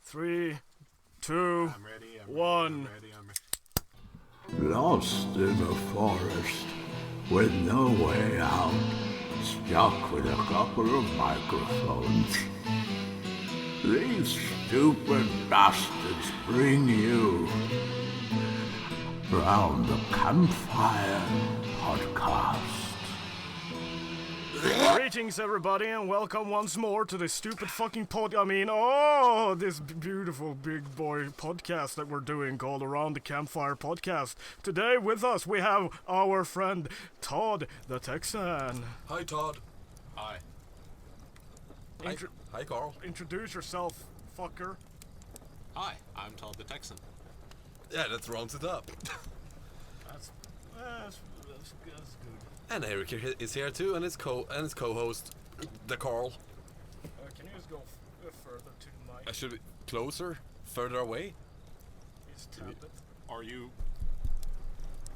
3, 2, I'm ready. 1. Lost in a forest with no way out, stuck with a couple of microphones. These stupid bastards bring you Round the Campfire Podcast. Greetings, everybody, and welcome once more to this stupid fucking this beautiful big boy podcast that we're doing called Around the Campfire Podcast. Today with us we have our friend Todd the Texan. Hi, Todd. Hi. Hi, Karl. Introduce yourself, fucker. Hi, I'm Todd the Texan. Yeah, that rounds it up. That's good. And Eric is here too, and his co-host, the Karl. Can you just go further to the mic? I should be closer, further away. Just tap it. Are you?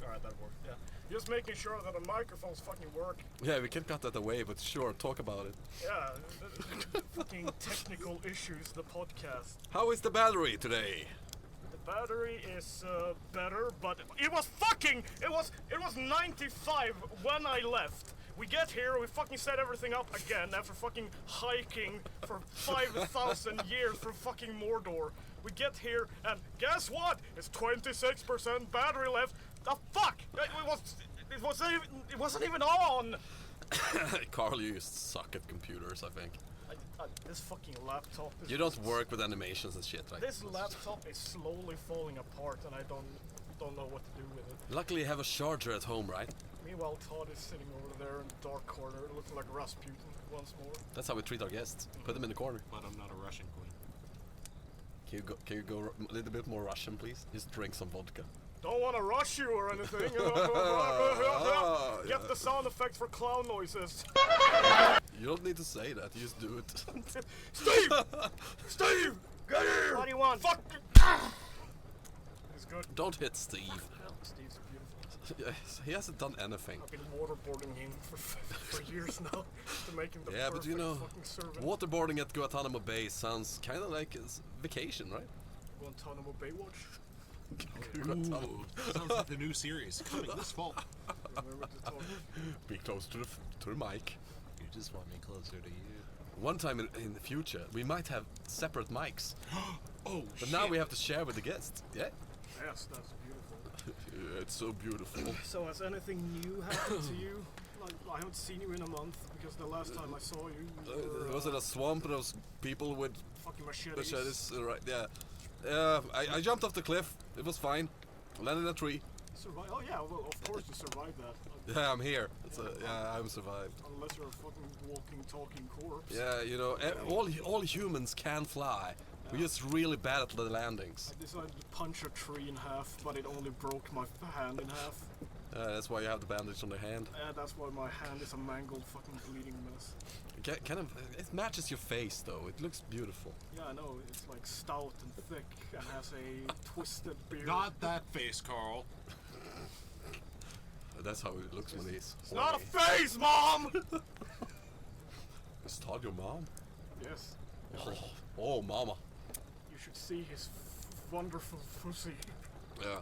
Alright, that worked. Yeah. Just making sure that the microphones fucking work. Yeah, we can cut that away, but sure, talk about it. Yeah, the fucking technical issues, the podcast. How is the battery today? The battery is better, but it was 95 when I left. We get here, we fucking set everything up again after fucking hiking for 5,000 years from fucking Mordor. We get here, and guess what? It's 26% battery left. The fuck? It wasn't even on. Karl, you suck at computers, I think. This fucking laptop is... You don't work with animations and shit, right? This laptop is slowly falling apart, and I don't know what to do with it. Luckily, you have a charger at home, right? Meanwhile, Todd is sitting over there in the dark corner, looking like Rasputin once more. That's how we treat our guests. Put them in the corner. But I'm not a Russian queen. Can you go a little bit more Russian, please? Just drink some vodka. Don't want to rush you or anything. Get the sound effects for clown noises. You don't need to say that. You just do it. Steve! Steve! Get here! What do you want? Fuck! He's good. Don't hit Steve. Steve's beautiful. Yes, he hasn't done anything. I've been waterboarding him for years now to make him the Yeah, but you know, fucking servant. waterboarding at Guantanamo Bay sounds kind of like a vacation, right? Guantanamo Baywatch. Ooh, sounds like the new series coming this fall. Remember to talk. Be close to the mic. You just want me closer to you. One time in the future, we might have separate mics. Oh, But now we have to share with the guests. Yeah? Yes, that's beautiful. It's so beautiful. So has anything new happened to you? Like, I haven't seen you in a month because the last time I saw you, you were, Was it a swamp? Those people with fucking machetes. machetes? Right, yeah. I jumped off the cliff. It was fine. Landed in a tree. Oh yeah, well of course you survived that. Yeah, I'm here. I'm survived. Unless you're a fucking walking, talking corpse. Yeah, you know, all humans can fly. We're just really bad at the landings. I decided to punch a tree in half, but it only broke my hand in half. That's why you have the bandage on the hand. That's why my hand is a mangled fucking bleeding mess. It matches your face though. It looks beautiful. Yeah, I know. It's like stout and thick and has a twisted beard. Not that face, Karl. That's how it looks when he's. It's not a face, Mom! Is Todd your mom? Yes. Oh, mama. You should see his wonderful pussy. Yeah.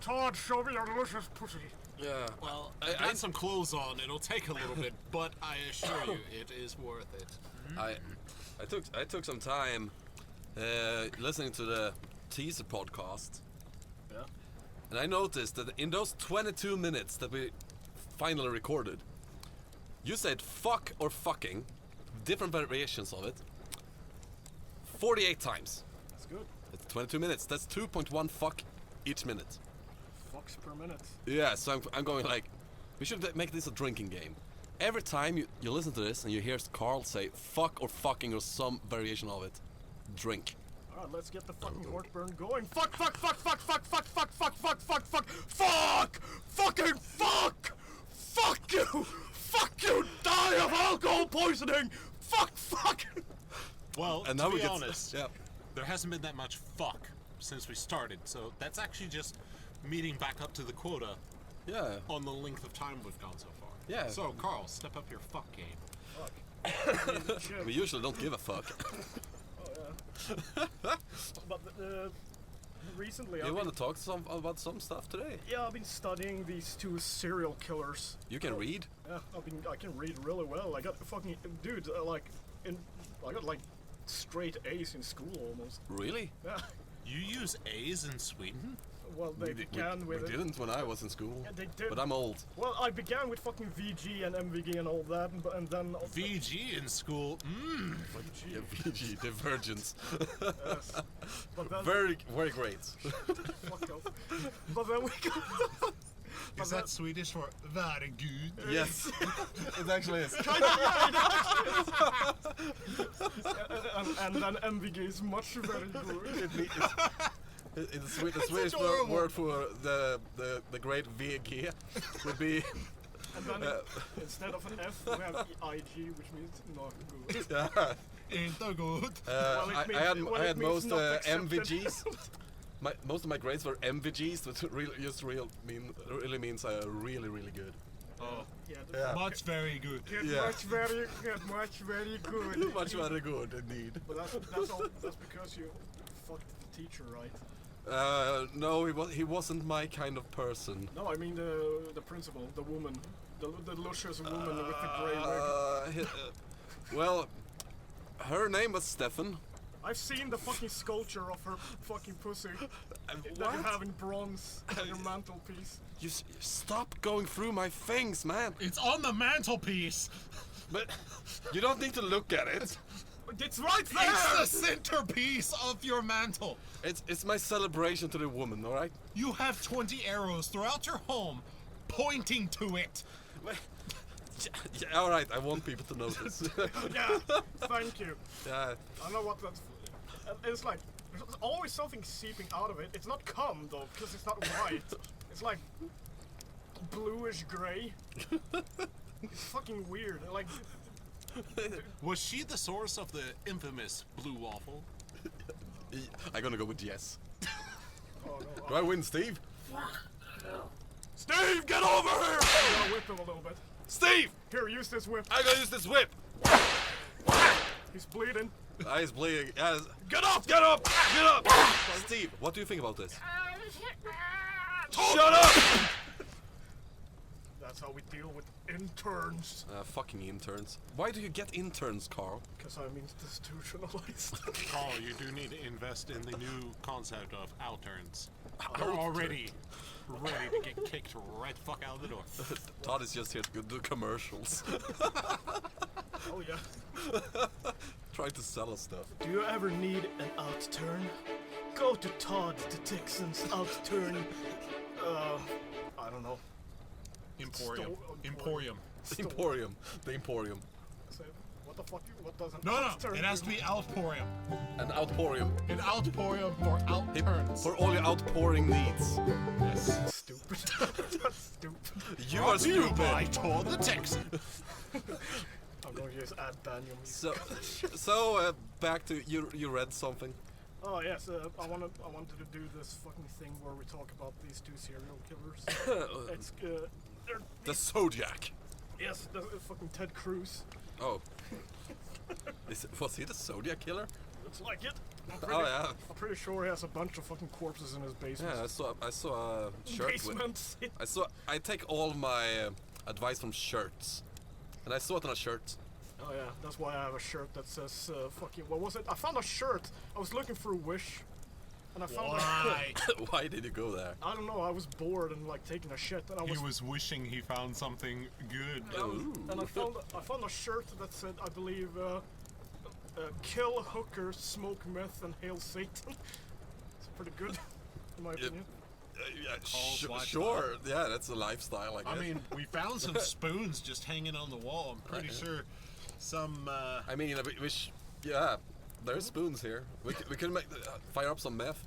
Todd, show me your delicious pussy. Yeah. Well, I got some clothes on. It'll take a little bit, but I assure you, it is worth it. I took some time listening to the teaser podcast. Yeah. And I noticed that in those 22 minutes that we finally recorded, you said fuck or fucking, different variations of it, 48 times. That's good. It's 22 minutes. That's 2.1 fuck each minute. Fucks per minute. Yeah, so I'm going like, we should make this a drinking game. Every time you listen to this and you hear Karl say fuck or fucking or some variation of it, drink. Alright, let's get the fucking heartburn going. Fuck, fuck, fuck, fuck, fuck, fuck, fuck, fuck, fuck, fuck, fuck, fuck! Fucking fuck! Fuck you! Fuck you! Die of alcohol poisoning! Fuck, fuck! Well, And to now we be get honest, yeah. there hasn't been that much fuck since we started, so that's actually just meeting back up to the quota Yeah. on the length of time we've gone so far. Yeah. So, Karl, step up your fuck game. Fuck. We usually don't give a fuck. Oh yeah. But recently, You want to talk about some stuff today? yeah, I've been studying these two serial killers. You can read? Yeah, I can read really well. I got fucking dude, I got like straight A's in school almost. Really? Yeah. You use A's in Sweden? Well, they began with. We didn't when I was in school. Yeah, they did. But I'm old. Well, I began with fucking VG and MVG and all that, and then. VG in school? Mmm. Yeah, VG, Divergence. Yes. But then. Very, very great. Fuck off. But then we got. Is that Swedish for very good? Yes, it actually is. And then MVG is much very good. It's the Swedish word for the great VG would be. And then instead of an F, we have IG, which means not good. Yeah. Inte good. I had it means most not accepted. MVGs. Most of my grades were MVGs, which really means really good. Oh, Yeah, much very good. Yeah. much very good. Much very good indeed. But that's because you fucked the teacher, right? No, he wasn't my kind of person. No, I mean the principal, the woman, the luscious woman with the grey wig. Well, her name was Stefan. I've seen the fucking sculpture of her fucking pussy that you What? have in bronze on your mantelpiece. You stop going through my things, man. It's on the mantelpiece. But you don't need to look at it. It's right there! It's the centerpiece of your mantle. It's my celebration to the woman, all right? You have 20 arrows throughout your home pointing to it. Yeah, all right, I want people to notice. Yeah, thank you. Yeah. I know what that's. It's like there's always something seeping out of it. It's not cum though, because it's not white. It's like bluish gray. It's fucking weird. Like, Was she the source of the infamous blue waffle? I'm gonna go with yes. oh no. Do I win, Steve? Steve, get over here! I'm gonna whip him a little bit. Steve! Here, use this whip. I'm gonna use this whip. He's bleeding. He's bleeding. Yes. Get up! Get up! Get up! Steve, what do you think about this? Shut up! That's how we deal with interns. Fucking interns. Why do you get interns, Karl? Because I'm institutionalized. Carl, you do need to invest in the new concept of outturns. Outturn. They're already ready to get kicked right fuck out of the door. Todd is just here to do commercials. Oh yeah. Trying to sell us stuff. Do you ever need an outturn? Go to Todd the Texan's outturn. I don't know. Emporium. Emporium. Emporium. The Emporium. Say, what the fuck? What does an No, outturn it has do? to be outporium. An outporium. An outporium for outturns. For all your outpouring needs. Yes. Stupid. That's stupid. You are stupid. By Todd the Texan. I'm going to use ad Daniel. So back to you read something. Oh yes, I wanted to do this fucking thing where we talk about these two serial killers. It's they're The Zodiac. yes, the fucking Ted Cruz. Oh. Was he the Zodiac killer? Looks like it. Oh yeah. I'm pretty sure he has a bunch of fucking corpses in his basement. Yeah, I saw a shirt with. Basements. I take all my advice from shirts, and I saw it on a shirt. Oh yeah, that's why I have a shirt that says fucking. What was it? I found a shirt. I was looking for a Wish, and I found. Why? Why did you go there? I don't know. I was bored and like taking a shit, and I was. He was wishing he found something good. And I found a shirt that said, I believe, kill hookers, smoke meth, and hail Satan. It's pretty good, in my opinion. Sure. Yeah, that's a lifestyle. I guess. I mean, we found some spoons just hanging on the wall. I'm pretty sure some. I mean, yeah, there's spoons here. We can make fire up some meth.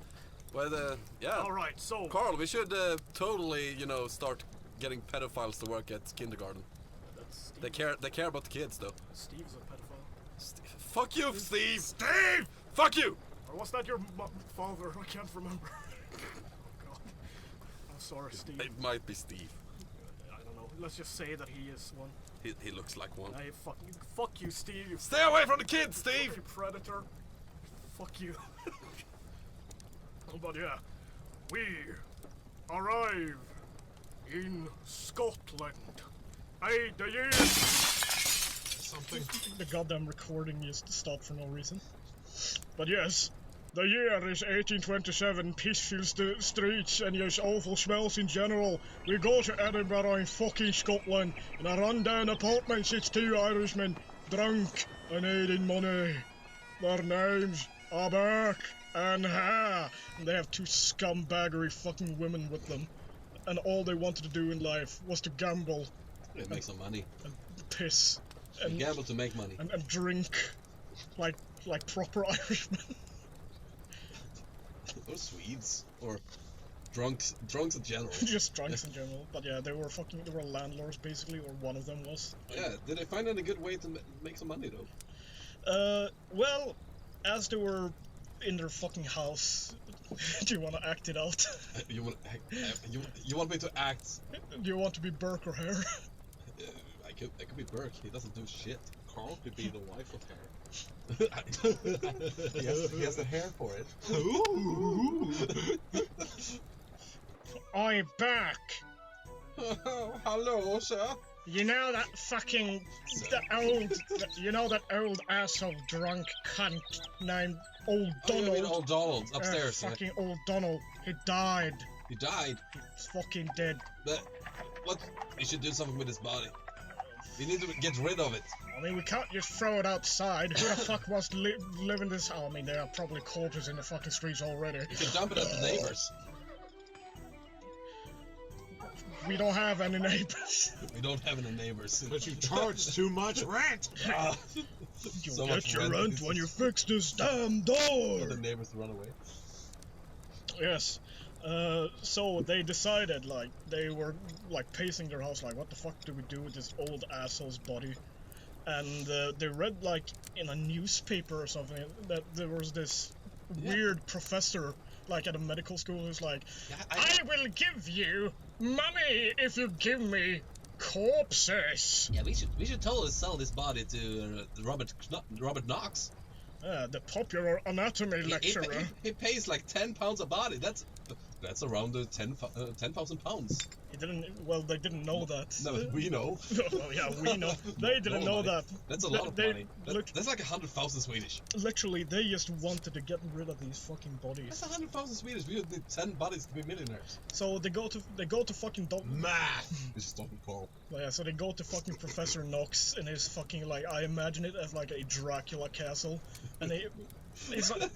But yeah. All right, so Karl, we should totally, start getting pedophiles to work at kindergarten. that's Steve. They care about the kids though. Steve's a pedophile. Fuck you, Steve! Steve! Fuck you! Or was that your father? I can't remember. Oh God. I'm sorry, Steve. It might be Steve. I don't know. Let's just say that he is one. He looks like one. Hey, fuck you, Steve. Stay away from the kids, Steve! You predator. fuck you. But yeah, we arrive in Scotland. Hey, the year. Something. The goddamn recording just stopped for no reason. But yes, the year is 1827, peaceful streets and yes, awful smells in general. We go to Edinburgh in fucking Scotland. In a rundown apartment sits two Irishmen, drunk and needing money. Their names are Burke and Hare. And they have two scumbaggery fucking women with them. And all they wanted to do in life was to gamble Yeah, make some money. and piss. You gamble to make money. And drink like proper Irishmen. Or Swedes. Or drunks in general. Just drunks in general. But yeah, they were landlords basically, or one of them was. Yeah, did they find any good way to make some money though? Well, as they were in their fucking house, do you want to act it out? You want me to act? Do you want to be Burke or Hare? I could be Burke. He doesn't do shit. Carl could be the wife of Hare. he has the hair for it. I'm back! Hello, sir. You know that fucking that old asshole drunk cunt named Old Oh, you mean Donald? old Donald upstairs? Fucking Old Donald. He died. He died. He's fucking dead. But what? We should do something with his body. We need to get rid of it. I mean, we can't just throw it outside. Who the fuck wants to live in this? I mean, there are probably corpses in the fucking streets already. We can dump it at the neighbors. We don't have any neighbors. We don't have any neighbors. But you charge too much rent! You'll So get much your rent. rent when you fix this damn For door. the neighbors to run away. Yes. So they decided, like, they were, like, pacing their house, like, what the fuck do we do with this old asshole's body? And they read, like, in a newspaper or something, that there was this weird professor, like, at a medical school who's like, I will give you money if you give me corpses. Yeah, we should totally sell this body to Robert Knox. The popular anatomy lecturer. He pays like £10 a body. That's around 10,000 pounds. He didn't. Well, they didn't know that. No, but we know. Well, yeah, we know. They didn't know that. That's a lot of money. Look, That's like 100,000 Swedish. literally, they just wanted to get rid of these fucking bodies. That's 100,000 Swedish. We would need 10 bodies to be millionaires. So they go to fucking Math! This is talking Karl. Well, yeah, so they go to fucking Professor Knox in his fucking, like, I imagine it as like a Dracula castle, and he's like,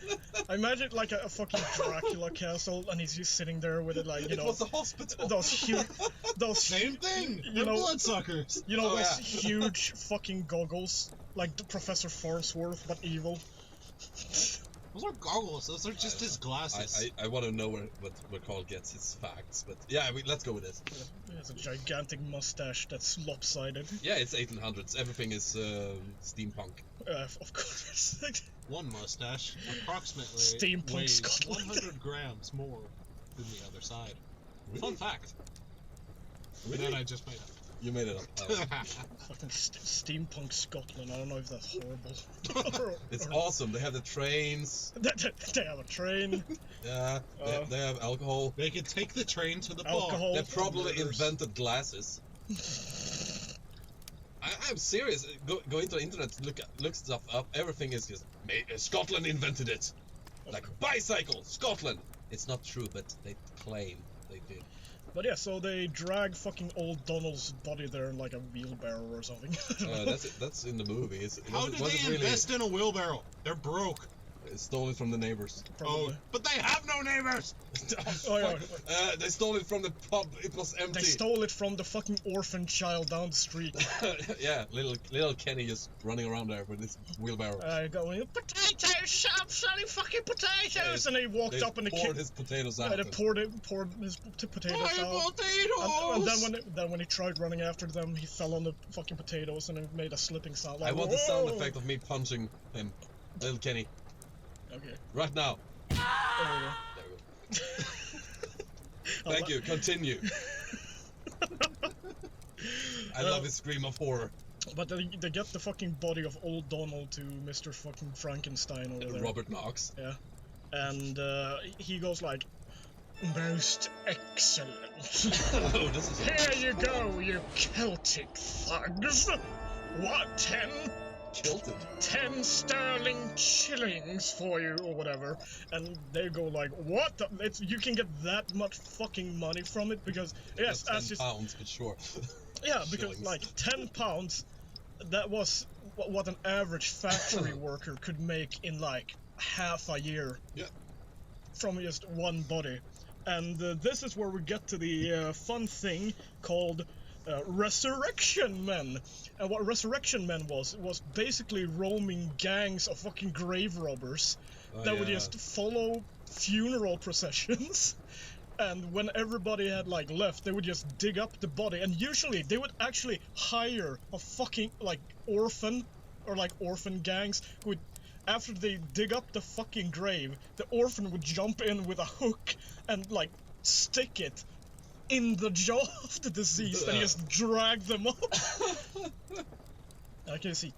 I imagine it like a fucking Dracula castle, and he's just sitting there with it, like, you It know, was a hospital. those Same thing! You They're know- bloodsuckers! you know, Oh, those yeah. huge fucking goggles, like Professor Farnsworth, but evil. Those are goggles, those are just his glasses. I want to know where Karl gets his facts, but yeah, let's go with this. He has a gigantic mustache that's lopsided. Yeah, it's 1800s. Everything is steampunk. Of course. One mustache approximately Steampunk weighs Scotland. 100 grams more than the other side. Really? Fun fact. Really? That I just made up. You made it up. Fucking steampunk Scotland. I don't know if that's horrible. It's awesome. They have the trains. They have a train. Yeah, they have alcohol. They could take the train to the bar. Alcohol. They probably Murders. invented glasses. I'm serious. Go into the internet, look stuff up. Everything is just Scotland invented it. Like bicycle, Scotland. It's not true, but they claim they did. But yeah, so they drag fucking old Donald's body there in like a wheelbarrow or something. That's in the movie. How did they invest in a wheelbarrow? They're broke. Stole it from the neighbors. Probably. Oh, but they have no neighbors! Oh, yeah. They stole it from the pub. It was empty. They stole it from the fucking orphan child down the street. Yeah, little Kenny just running around there with his wheelbarrow. Going, potatoes, I'm selling fucking potatoes! And he walked up and the poured kid... his potatoes out. Yeah, they poured his potatoes out. And then when he tried running after them, he fell on the fucking potatoes and it made a slipping sound. Like, I want the sound "Whoa!" effect of me punching him, little Kenny, Okay. right now. There There we go. Thank you. Continue. I love his scream of horror. But they get the fucking body of old Donald to Mr. fucking Frankenstein over there. Robert Knox. Yeah. And he goes like, most excellent. Oh, this is Here you go, you Celtic thugs. What, 10 sterling shillings for you, or whatever. And they go like, what? You can get that much fucking money from it? Because, yes, as 10 pounds, but sure. Yeah, because like 10 pounds, that was what an average factory worker could make in like half a year. Yeah. From just one body. And this is where we get to the fun thing called Resurrection Men. And what Resurrection Men was basically roaming gangs of fucking grave robbers that would just follow funeral processions. And when everybody had like left, they would just dig up the body, and usually they would actually hire a fucking like orphan gangs who would, after they dig up the fucking grave, the orphan would jump in with a hook and like stick it in the jaw of the deceased and just drag them up. I can see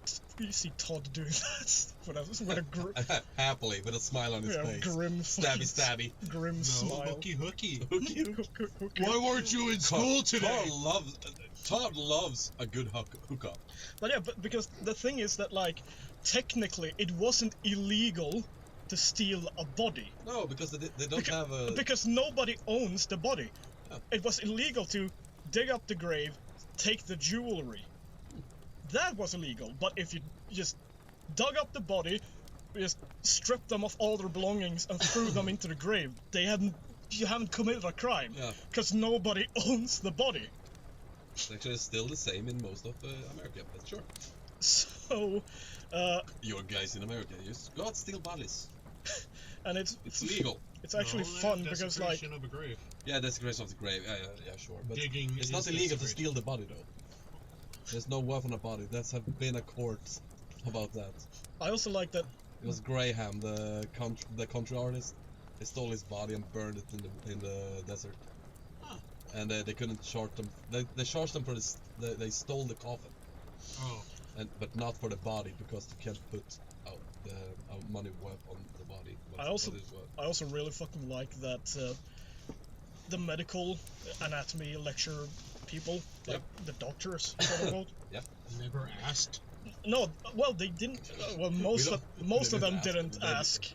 Todd doing that happily with a smile on his face. Grim stabby. Grim smile. Hooky. Hooky. Why weren't you in school today? Todd loves a good hookup. But yeah, but because the thing is that like technically it wasn't illegal to steal a body. No, because they don't have a... Because nobody owns the body. Oh. It was illegal to dig up the grave, take the jewelry. That was illegal, but if you just dug up the body, just stripped them of all their belongings and threw them into the grave, you haven't committed a crime. Yeah. Because nobody owns the body. It's actually still the same in most of America, but sure. So, You guys in America, you just go out and steal bodies. And it's legal. It's actually fun because like... Of a grave. Yeah, desecration of the grave. Yeah, sure. But Digging it's is not illegal to desecration. steal the body, though. There's no weapon on a body. That's have been a court about that. I also like that... It was Graham, the country artist. They stole his body and burned it in the desert. Huh. And they couldn't charge them. They charged them for this. They stole the coffin. Oh. But not for the body, because you can't put the money on the body. I also really fucking like that the medical anatomy lecture people, like the doctors, quote unquote. Yeah. Never asked. No, well they didn't. Well, most of them ask, didn't ask.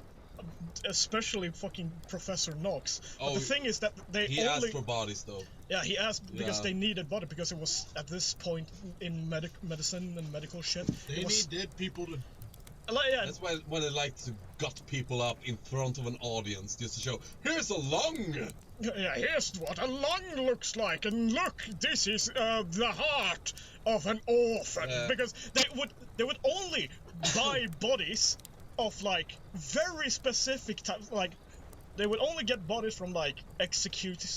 Especially fucking Professor Knox. But Oh, the thing is that He asked for bodies, though. Yeah, he asked because Yeah. they needed body, because it was at this point in medicine and medical shit. They it was, need dead people to... yeah, That's why when they like to gut people up in front of an audience just to show, here's a lung! yeah, here's what a lung looks like, and look, this is the heart of an orphan. Yeah. Because they would only buy bodies of like very specific types, like they would only get bodies from like executed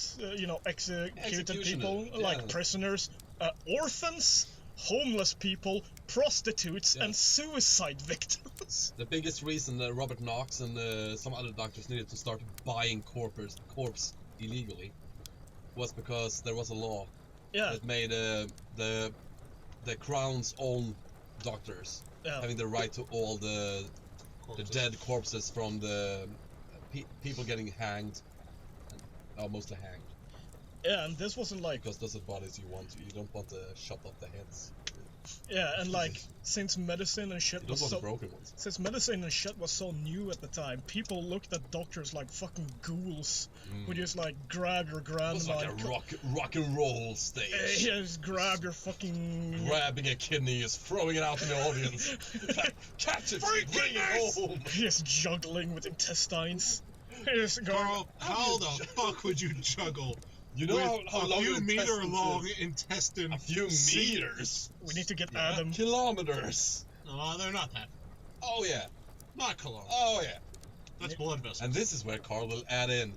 people, like yeah. prisoners, orphans, homeless people, prostitutes, Yeah. and suicide victims. The biggest reason that Robert Knox and some other doctors needed to start buying corpse illegally was because there was a law Yeah, that made the crown's own doctors yeah. having the right to all the dead corpses from the people getting hanged, mostly hanged, Yeah, and this wasn't like... because those are bodies you don't want to chop off the heads. Yeah, and like, since medicine and shit You was don't want so... the broken ones. Since medicine and shit was so new at the time, people looked at doctors like fucking ghouls who just like grab your It grandma. was like a rock and roll stage. Yeah, just grab your fucking... Grabbing a kidney, just throwing it out in the audience. Like, catch it, bring it home. Just juggling with intestines. Just going... Karl, how the fuck would you juggle You know with how a long few an meter intestine long is? intestine? A few meters. We need to get Yeah. Adam. Kilometers. No, they're not that. Oh yeah. Not kilometers. Oh yeah. That's blood vessels. And this is where Karl will add in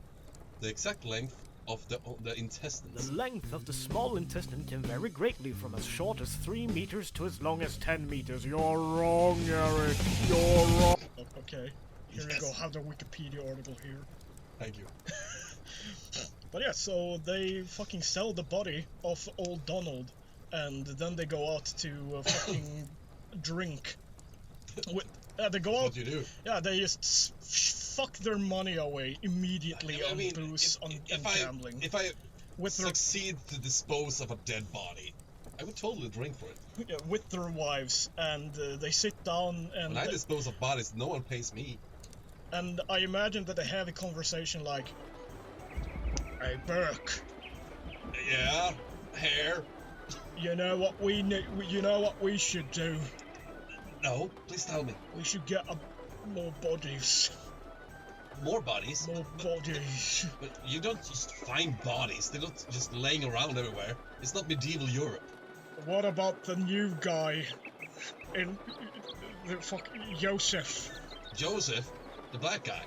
the exact length of the intestines. The length of the small intestine can vary greatly from as short as 3 meters to as long as 10 meters. You're wrong, Eric. You're wrong. Okay, here we Yes. go. Have the Wikipedia article here. Thank you. But yeah, so they fucking sell the body of old Donald and then they go out to fucking drink. They go out. What do you do? Yeah, they just fuck their money away immediately I on mean, booze and gambling. If I With their succeed to dispose of a dead body, I would totally drink for it. yeah, with their wives, and they sit down and When I dispose of bodies, no one pays me. and I imagine that they have a conversation like, "Hey Burke, Yeah, Hare. you know what we need? You know what we should do? No, please tell me. We should get more bodies, More bodies? more bodies." But you don't just find bodies. They're not just laying around everywhere. It's not medieval Europe. What about the new guy in the Joseph? Joseph, the black guy.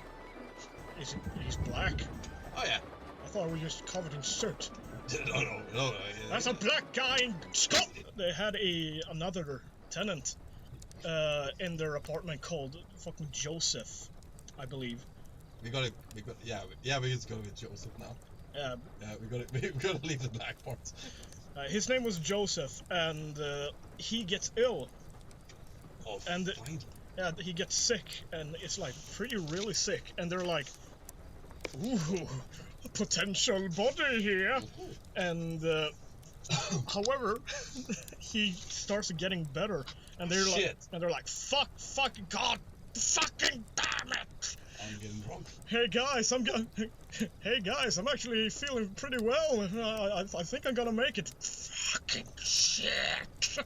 He's black. Oh yeah. I thought we were just covered in soot. No. That's a black guy in Scotland. They had another tenant in their apartment called fucking Joseph, I believe. We gotta go with Joseph now. Yeah, We gotta leave the black parts. his name was Joseph, and he gets ill. Oh, And- finally. Yeah, he gets sick, and it's like pretty really sick. And they're like, "Ooh, a potential body here." And however, he starts getting better, and Shit. they're like, fucking God, fucking damn it! I'm getting drunk. Hey guys, I'm actually feeling pretty well. I think I'm gonna make it. Fucking shit.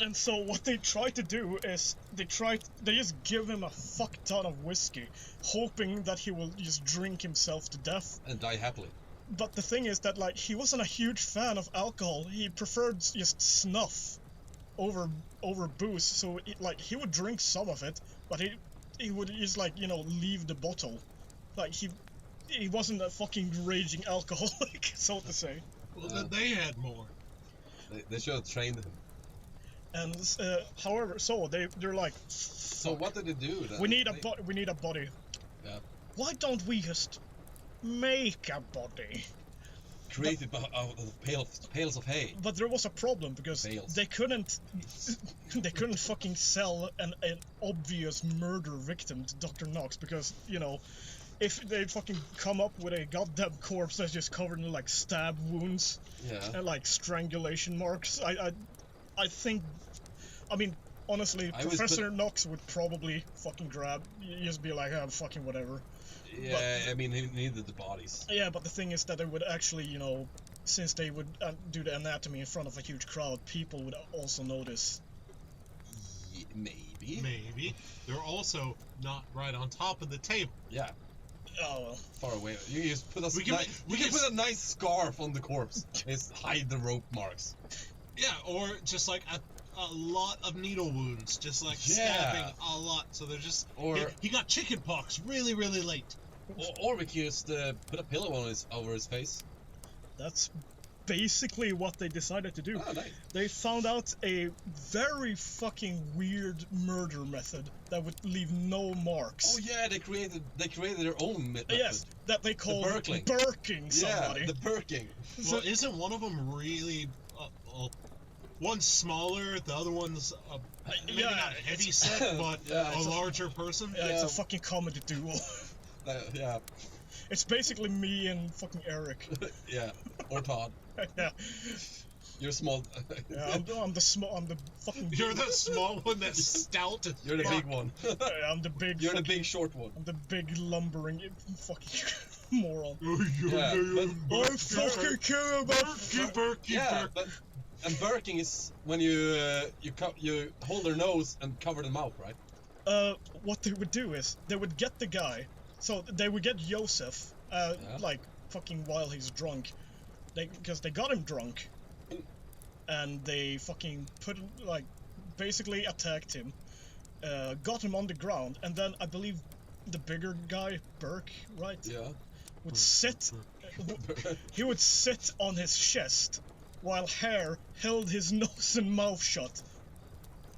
And so what they try to do is they just give him a fuck ton of whiskey, hoping that he will just drink himself to death. And die happily. But the thing is that, like, he wasn't a huge fan of alcohol. He preferred just snuff over booze. So he would drink some of it, but he would just, like, you know, leave the bottle. Like, he wasn't a fucking raging alcoholic, so to say. Well, then they had more. They should have trained him. And however, so they're like, So what did they do then? we need a body. Yeah. Why don't we just make a body? Created out of pails of hay. But there was a problem because Bales. they couldn't fucking sell an obvious murder victim to Dr. Knox because, you know, if they fucking come up with a goddamn corpse that's just covered in like stab wounds Yeah. and like strangulation marks, I think, I mean, honestly, I was Professor Knox would probably fucking just be like, fucking whatever. Yeah, I mean, he needed the bodies. Yeah, but the thing is that they would actually, you know, since they would do the anatomy in front of a huge crowd, people would also notice. Maybe. Maybe. They're also not right on top of the table. Yeah, Oh, well. far away. You just put We can put a nice scarf on the corpse. Just hide the rope marks. Yeah, or just like a lot of needle wounds, just like Yeah. stabbing a lot. So they're just. Or- he got chicken pox really, really late. Or we could just put a pillow over his face. That's basically what they decided to do. Oh, nice. They found out a very fucking weird murder method that would leave no marks. Oh yeah, they created their own method. Yes, that they called Burkling. burking somebody. Yeah, the Burking. Well, isn't one of them really? One's smaller, the other one's maybe yeah, not heavy set, but Yeah, a it's a- larger person. Yeah, it's a Yeah. fucking comedy duo. Yeah, It's basically me and fucking Eric. yeah. Or Todd. Yeah, You're small. yeah, I'm the fucking. You're the small one that's stout. as You're the fuck. big one. I'm the big. You're the fucking- big short one. I'm the big lumbering fucking moron. Yeah, I fucking care about. Burky, Yeah, but and Burking is when you hold their nose and cover them mouth, right? What they would do is they would get the guy, so they would get Joseph, like fucking while he's drunk, because they got him drunk, and they fucking basically attacked him, got him on the ground, and then I believe the bigger guy, Burke, right, Yeah. would sit, he would sit on his chest, while Hare held his nose and mouth shut.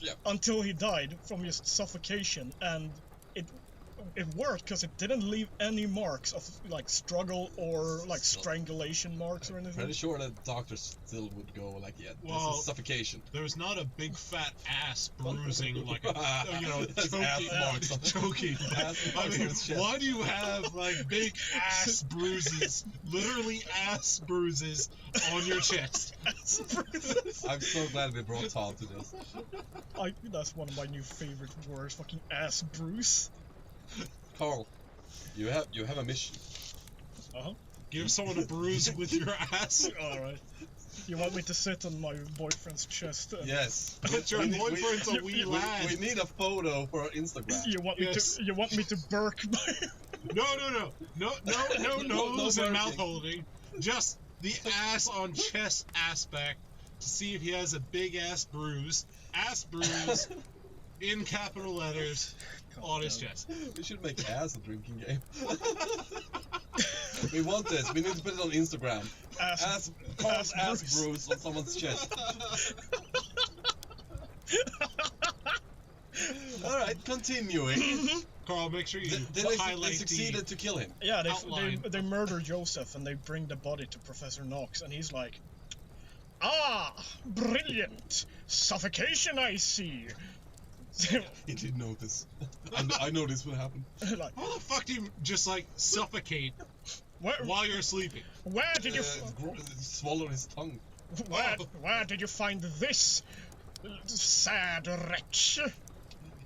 Yeah. Until he died from just suffocation, and it worked because it didn't leave any marks of like struggle or like strangulation marks or anything. Pretty sure that doctors still would go like, yeah, this Well, is suffocation. There's not a big fat ass bruising like a, That's ass marks on choking. Ass I marks on mean, his chest. why do you have like big ass bruises, literally ass bruises on your chest? Ass bruises. I'm so glad we brought Todd to this. That's one of my new favorite words. Fucking ass bruise. Karl, you have a mission. Give someone a bruise with your ass. All right. You want me to sit on my boyfriend's chest? Yes. But your boyfriend's a wee lad. We need a photo for our Instagram. You want me Yes. to? You want me to burk my? No nose and mouth barking. holding. Just the ass on chest aspect to see if he has a big ass bruise. Ass bruise in capital letters on his chest. We should make ass a drinking game. We want this. We need to put it on Instagram. Karl's ass bruise on someone's chest. Alright, continuing. Karl, make sure you They highlight succeeded to kill him. Yeah, Outline. they murder Joseph and they bring the body to Professor Knox, and he's like, "Ah, brilliant! Suffocation, I see." He did notice. I know this would happen. Like, How the fuck do you just like suffocate while you're sleeping? where did you Swallow his tongue. where did you find this sad wretch?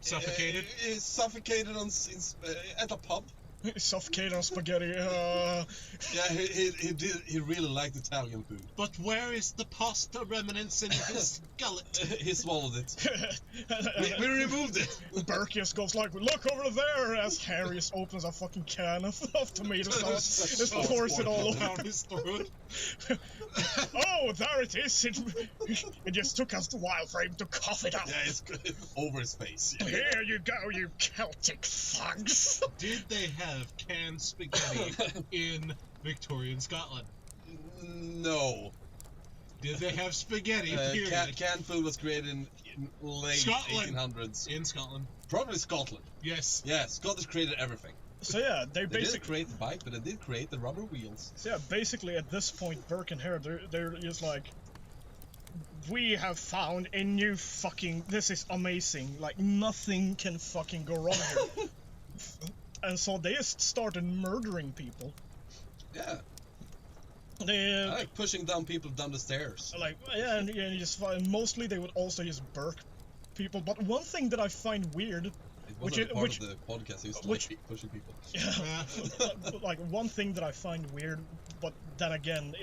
Suffocated? He's suffocated at a pub. Suffocated on spaghetti. Yeah, he really liked Italian food. But where is the pasta remnants in his gullet? He swallowed it. We removed it. Burke just goes like, "Look over there!" as Harry just opens a fucking can of tomato sauce, just pours it all over. Down his throat. Oh, there it is. It just took us a while for him to cough it up. Yeah, it's over his face. Yeah. Here you go, you Celtic thugs. Did they have canned spaghetti in Victorian Scotland? No. Did they have spaghetti? Period. Canned food was created in late Scotland. 1800s. In Scotland. Probably Scotland. Yes. Yeah, Scottish created everything. So yeah, They didn't create the bike, but they did create the rubber wheels. basically at this point, Burke and Hare, they're just like, "We have found a new fucking. This is amazing. Like nothing can fucking go wrong here." And so they just started murdering people. Yeah, They I like pushing down people down the stairs. like yeah, and you just find mostly they would also just burk people. But one thing that I find weird, It which wasn't is- part which- of the podcast. He was which- like pushing people. like one thing that I find weird, but then again,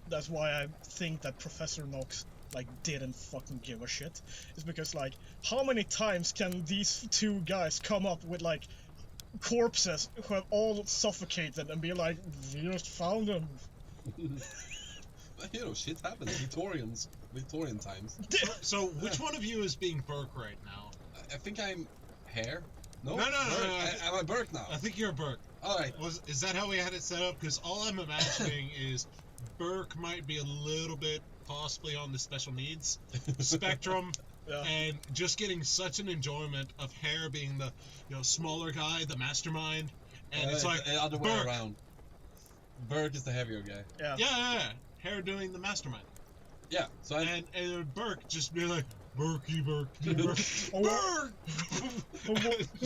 that's why I think that Professor Knox like didn't fucking give a shit, is because like how many times can these two guys come up with like corpses who have all suffocated and be like, "We just found them." But, you know, shit happens. Victorian times. So which one of you is being Burke right now? I think I'm Hare. No, No. Am I Burke now? I think you're Burke. All right. Is that how we had it set up? Because all I'm imagining is Burke might be a little bit possibly on the special needs spectrum, Yeah. and just getting such an enjoyment of Hare being the smaller guy, the mastermind, and it's like the other way Burke. around. Burke is the heavier guy. Yeah. Yeah. Hare doing the mastermind, Yeah. So I. and Burke just be like Burky Burke. Oh,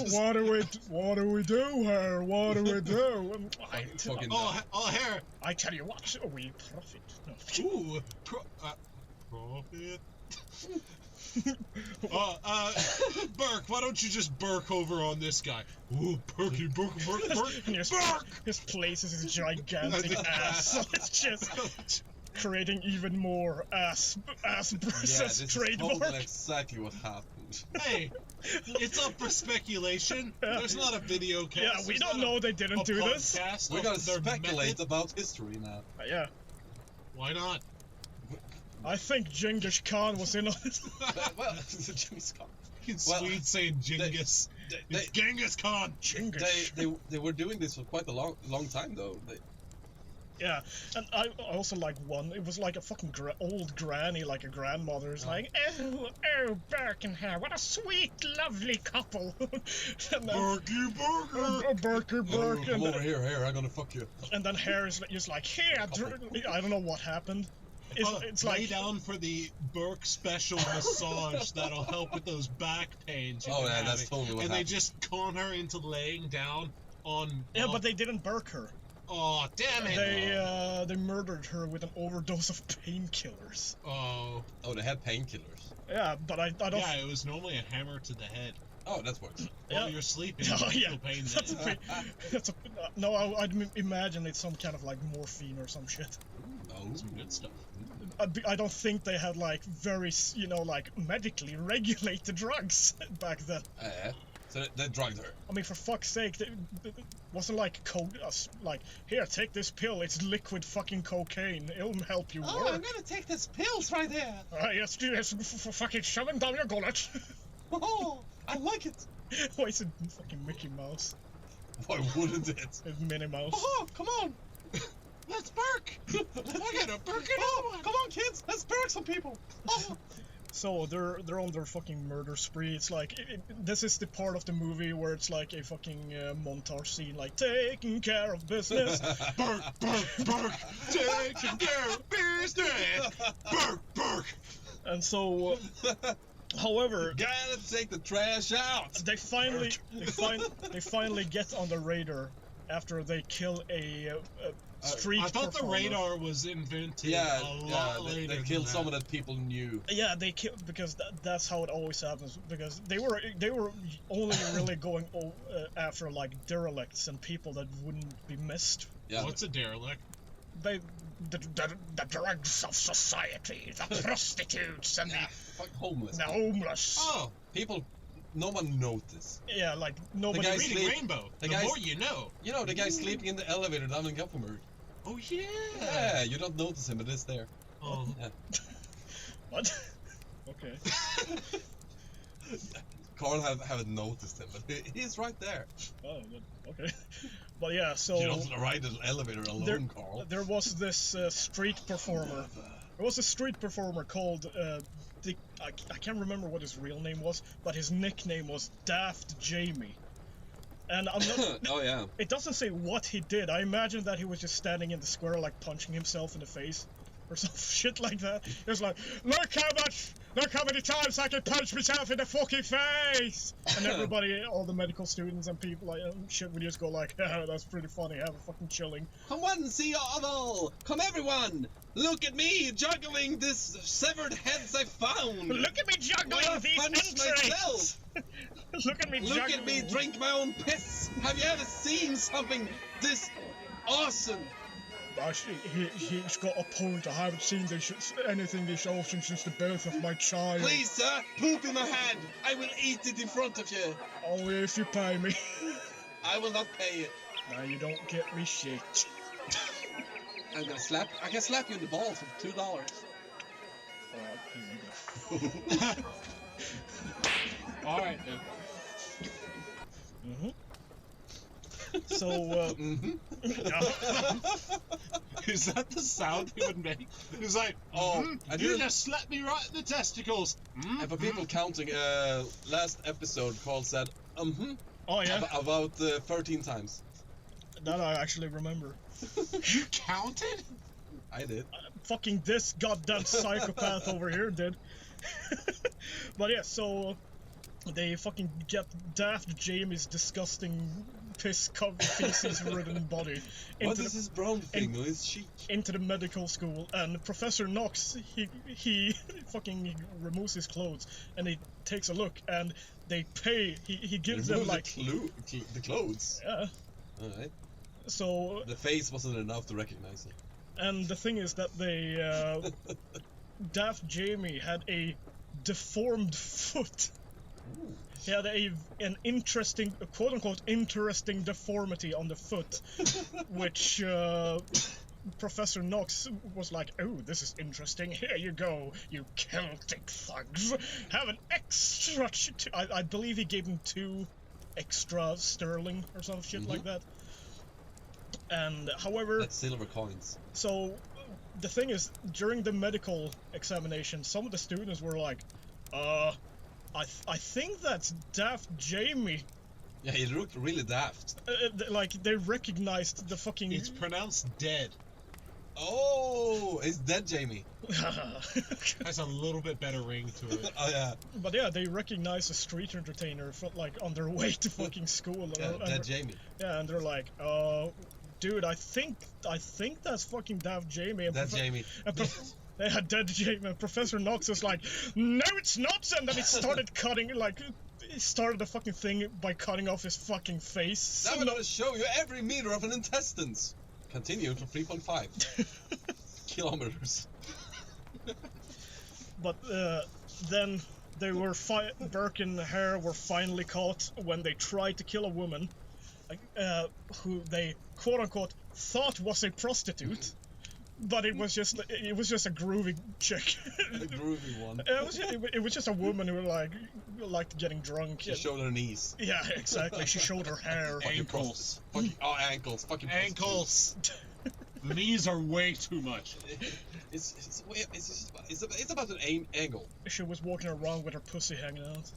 what do we do here? What do we do? Fucking Oh, Hare. I tell you what, we profit. No. Ooh, profit. Burke, why don't you just Burke over on this guy? Ooh, Burky, Burke. And his places his gigantic ass. It's just creating even more ass yeah, bruises this is trademark. totally exactly what happened. Hey, it's up for speculation. There's not a video cast. Yeah, we There's don't not know they didn't a do this. podcast We're of gonna their speculate method. about history now. Yeah, Why not? I think Genghis Khan was in on it. Well, Genghis Khan. In Well, Swede saying Genghis. It's Genghis Khan. Genghis. They were doing this for quite a long time though. Yeah, and I also like one. It was like a fucking old granny, like a grandmother. Is like, oh, Burke and Hare, what a sweet, lovely couple. And then, Burke, Come over here, I'm gonna fuck you. and then Hare is just like, here, I don't know what happened. It's lay like, down for the Burke special massage that'll help with those back pains. Oh, yeah, that's totally what And happened. they just con her into laying down on. yeah, but they didn't Burke her. Oh, damn it! They murdered her with an overdose of painkillers. Oh. Oh, they had painkillers. Yeah, but I don't. Yeah, it was normally a hammer to the head. Oh, that's worse. While Yeah. you're sleeping, Oh, you yeah. feel pain That's a then. that's a, no, I'd imagine it's some kind of like morphine or some shit. Oh, Some good stuff. I don't think they had like very, like medically regulated drugs back then. so they drugged her. I mean, for fuck's sake, it wasn't like like, here, take this pill. It's liquid fucking cocaine. It'll help you work. Oh, I'm gonna take this pills right here. Yes, fucking shove it down your gullet. Oh, I like it. Why is it fucking Mickey Mouse? Why wouldn't it? It's Minnie Mouse. Oh, come on. Let's Burke! We're gonna Burke it Oh, come on, kids. Let's burn some people. Oh. So they're on their fucking murder spree. It's like this is the part of the movie where it's like a fucking montage scene, like taking care of business. Burke! Taking care of business! Burke! And so, however, Gotta take the trash out. they finally get on the radar after they kill a street I thought the performer. radar was invented Yeah, a lot later. they than killed that. someone that people knew. Yeah, they killed because that's how it always happens. Because they were only really going after like derelicts and people that wouldn't be missed. Yeah. What's a derelict? The drugs of society, the prostitutes and Fuck homeless. the homeless. Oh, People, no one noticed. Yeah, like nobody. guy reading sleep- Rainbow. the The guys- more you know. You know, the guy sleeping in the elevator down in Gothenburg. Oh yeah. Yeah, you don't notice him, but it's there. Oh. Yeah. What? Okay. Karl haven't noticed him, but he's right there. Oh, okay. But yeah, so You don't ride the elevator alone, Karl. there was this street performer. There was a street performer called I can't remember what his real name was, but his nickname was Daft Jamie. And I'm not. Oh yeah. It doesn't say what he did. I imagine that he was just standing in the square, like punching himself in the face, or some shit like that. He was like, look how many times I can punch myself in the fucking face! And everybody, all the medical students and people, like shit, would just go like, yeah, that's pretty funny. Have a fucking chilling. Come on, see all. Come everyone. Look at me juggling this severed heads I found. Look at me juggling Well, these punch entrails! myself. Look at me Look juggling. at me drink my own piss. Have you ever seen something this awesome? He's got a point. I haven't seen anything this awesome since the birth of my child. Please, sir, poop in my hand. I will eat it in front of you. Only if you pay me. I will not pay it. Now you don't get me shit. I can slap you in the balls for $2. Alright, here you go. All right. Then. So, Is that the sound he would make? He's like, Oh, I you didn't- just slapped me right in the testicles. And for people counting, last episode, Karl said, oh yeah, about 13 times. that I actually remember. You counted? I did. Fucking this goddamn psychopath over here did. But yeah, so they fucking get Daft Jamie's disgusting feces-ridden body What into is the, this brown thing on his cheek? into the medical school, and Professor Knox he fucking removes his clothes and he takes a look, and they pay. He gives them Remove like the clothes. yeah. Alright. So The face wasn't enough to recognize him. and the thing is that they Daft Jamie had a deformed foot. He had an interesting, quote-unquote, interesting deformity on the foot, which Professor Knox was like, oh, this is interesting. Here you go, you Celtic thugs. Have an extra... I believe he gave him 2 extra sterling or some shit like that. And however, That's silver coins. so the thing is, during the medical examination, some of the students were like, I think that's Daft Jamie. Yeah, he looked really daft. Like, they recognized the fucking... It's pronounced dead. Oh, it's dead Jamie. Has a little bit better ring to it. Oh yeah. But yeah, they recognized a street entertainer like on their way to fucking school. Yeah, and dead Jamie. Yeah, and they're like, dude, I think that's fucking Daft Jamie. And Dead Jamie. Yeah, dead Jamie. And Professor Knox was like, no, it's not. And then he started cutting, like, he started the fucking thing by cutting off his fucking face. Now I'm gonna show you every meter of an intestines. Continue for 3.5 kilometers. But then they were Burke and Hare were finally caught when they tried to kill a woman who they quote unquote thought was a prostitute, but it was just a groovy chick. The groovy one. It was just a woman who liked getting drunk. She showed her knees. Yeah, exactly. She showed her hair. Ankles. Ankles. Fucking Ankles. The knees are way too much. It's about an angle. She was walking around with her pussy hanging out.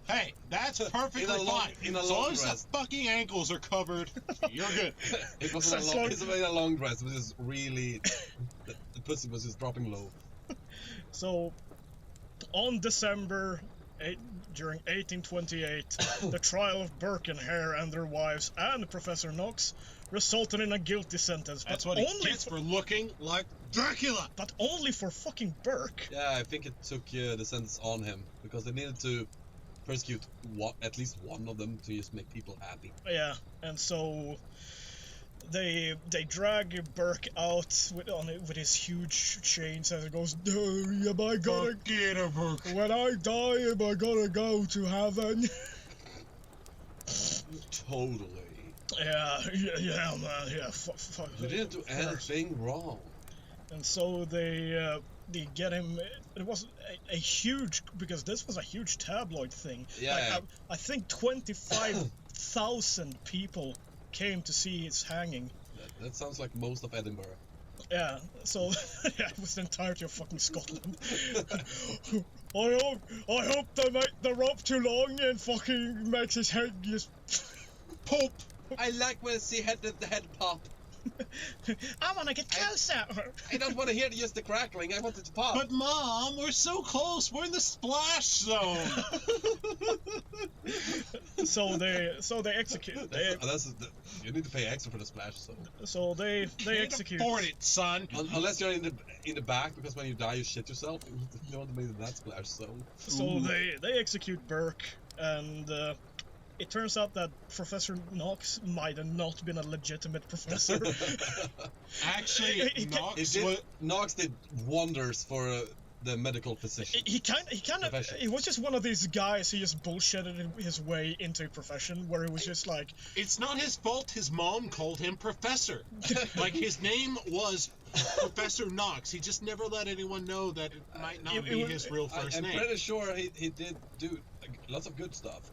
Hey, that's perfectly fine. In a As long long as dress. the fucking ankles are covered, you're good. It wasn't a long. It's a long dress, but it's really the pussy was just dropping low. So, on December 8, during 1828, the trial of Burke and Hare and their wives and Professor Knox resulted in a guilty sentence. That's but what he only gets for looking like Dracula. But only for fucking Burke. Yeah, I think it took the sentence on him because they needed to persecute at least one of them to just make people happy. Yeah, and so they drag Burke out with his huge chains as it goes, am I gonna Get her, Burke. when I die, am I gonna go to heaven? Totally. Yeah, man, yeah, fuck. You didn't do anything wrong. And so they get him. It was a huge, because this was a huge tabloid thing. Yeah. Like, I think 25,000 people came to see his hanging. That sounds like most of Edinburgh. Yeah, so yeah, it was the entirety of fucking Scotland. I hope they make the rope too long and fucking makes his head just pop. I like when I see the head pop. I want to get closer. I don't want to hear just the crackling. I want it to pop. But Mom, we're so close. We're in the splash zone. So they execute. You need to pay extra for the splash zone. So they execute. Afford it, son. Unless you're in the back, because when you die you shit yourself. You don't want to make that splash zone. So they execute Burke, and it turns out that Professor Knox might have not been a legitimate professor. Actually, Knox did wonders for the medical physician. He was just one of these guys who just bullshitted his way into a profession where he was just like, it's not his fault his mom called him Professor. Like, his name was Professor Knox. He just never let anyone know that it might not be his real first I'm name. pretty sure he did do lots of good stuff.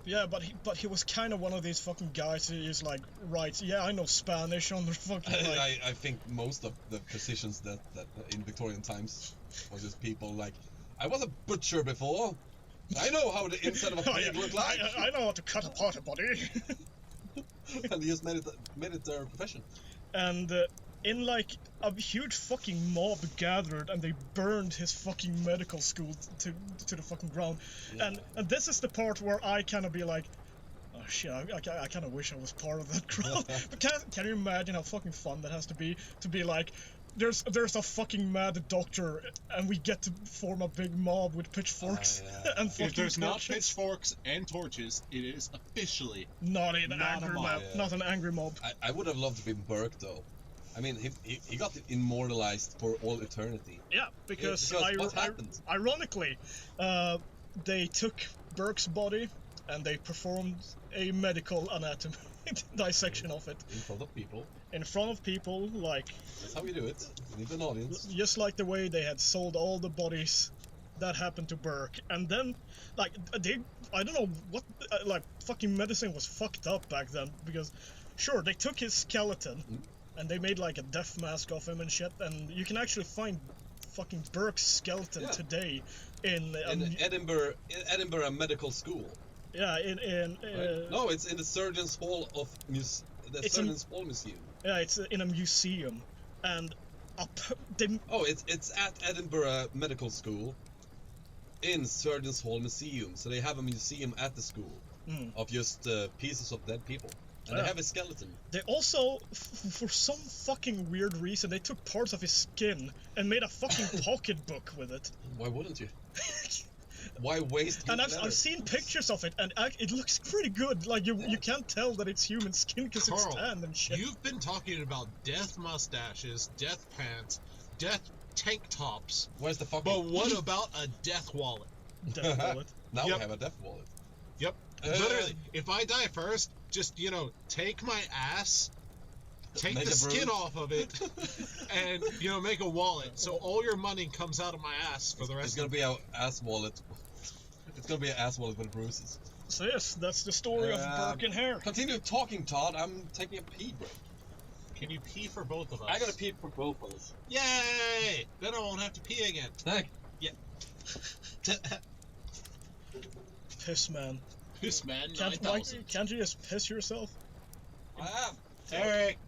yeah, but he was kind of one of these fucking guys who is like, right, yeah, I know Spanish on the fucking like, I think most of the physicians that in Victorian times was just people like, I was a butcher before. I know how the inside of a pig looked like. I know how to cut apart a body. And they just made it their profession. And in like a huge fucking mob gathered, and they burned his fucking medical school to the fucking ground. Yeah. And this is the part where I kind of be like, oh shit, I kind of wish I was part of that crowd. But can you imagine how fucking fun that has to be like, there's a fucking mad doctor, and we get to form a big mob with pitchforks and fucking If there's not torches. pitchforks and torches, it is officially Not an angry mob. mob. Yeah. Not an angry mob. I would have loved to be Burke though. I mean, he got immortalized for all eternity. Yeah, because what happened? Ironically, they took Burke's body and they performed a medical anatomy dissection of it In front of people. in front of people, like That's how we do it. We need an audience. just like the way they had sold all the bodies that happened to Burke. And then, like, I don't know what, like, fucking medicine was fucked up back then, because Sure, they took his skeleton and they made like a death mask of him and shit, and you can actually find fucking Burke's skeleton today in Edinburgh Medical School. Yeah, No, it's in the Surgeons Hall of Surgeons Hall Museum. Yeah, it's in a museum, and it's at Edinburgh Medical School in Surgeons Hall Museum. So they have a museum at the school of just pieces of dead people. And they have a skeleton. They also, for some fucking weird reason, they took parts of his skin and made a fucking pocketbook with it. Why wouldn't you? Why waste? And I've seen pictures of it, and it looks pretty good. Like you can't tell that it's human skin because it's tanned and shit. You've been talking about death mustaches, death pants, death tank tops. Where's the fucking? But what about a death wallet? Death wallet. Now we have a death wallet. Yep. Literally, if I die first, just take my ass, take the skin off of it, and make a wallet. So all your money comes out of my ass for the rest. It's gonna be our ass wallet. It's gonna be an ass wallet with bruises. So yes, that's the story of Burk and Hare. Continue talking, Todd. I'm taking a pee break. Can you pee for both of us? I gotta pee for both of us. Yay! Then I won't have to pee again. Thank. Yeah. Piss man. Piss man. Can't you just piss yourself? I have. Eric,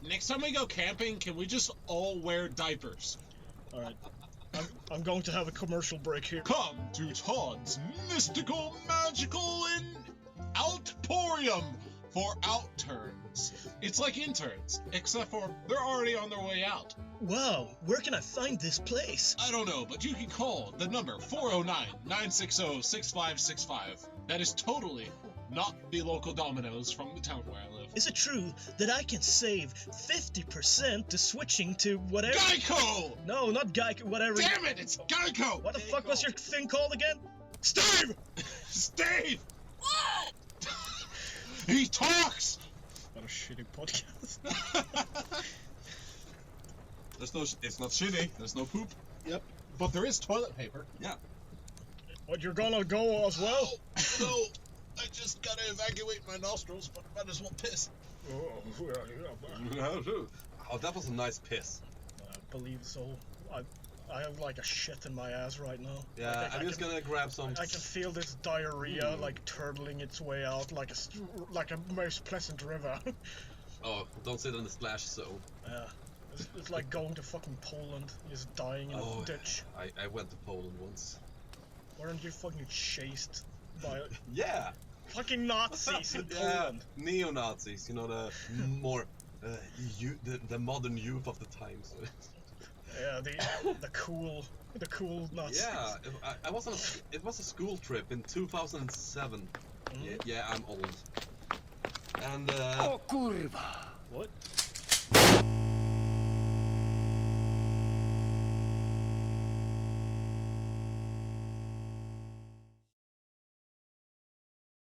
next time we go camping, can we just all wear diapers? All right. I'm going to have a commercial break here. Come to Todd's mystical, magical, and outporium for outturns. It's like interns, except for they're already on their way out. Wow, where can I find this place? I don't know, but you can call the number 409-960-6565. That is totally not the local Domino's from the town where I live. Is it true that I can save 50% to switching to whatever? Geico! No, not Geico, whatever. Damn it, it's Geico! What the fuck was your thing called again? Steve! Steve! What? He talks! What a shitty podcast. It's not shitty. There's no poop. Yep. But there is toilet paper. Yeah. What, you're gonna go as well? No. I just gotta evacuate my nostrils, but I might as well piss. Oh, that was a nice piss. I believe so. I have like a shit in my ass right now. Yeah, like, I'm just gonna grab some. I can feel this diarrhea like turtling its way out like a most pleasant river. Oh, don't sit in the splash zone. Yeah. It's like going to fucking Poland, just dying in a ditch. I went to Poland once. Weren't you fucking chased by Yeah. fucking Nazis in Poland? Neo-Nazis, the more the modern youth of the times. Yeah, the cool Nazis. Yeah, it was a school trip in 2007. Yeah, I'm old. And What?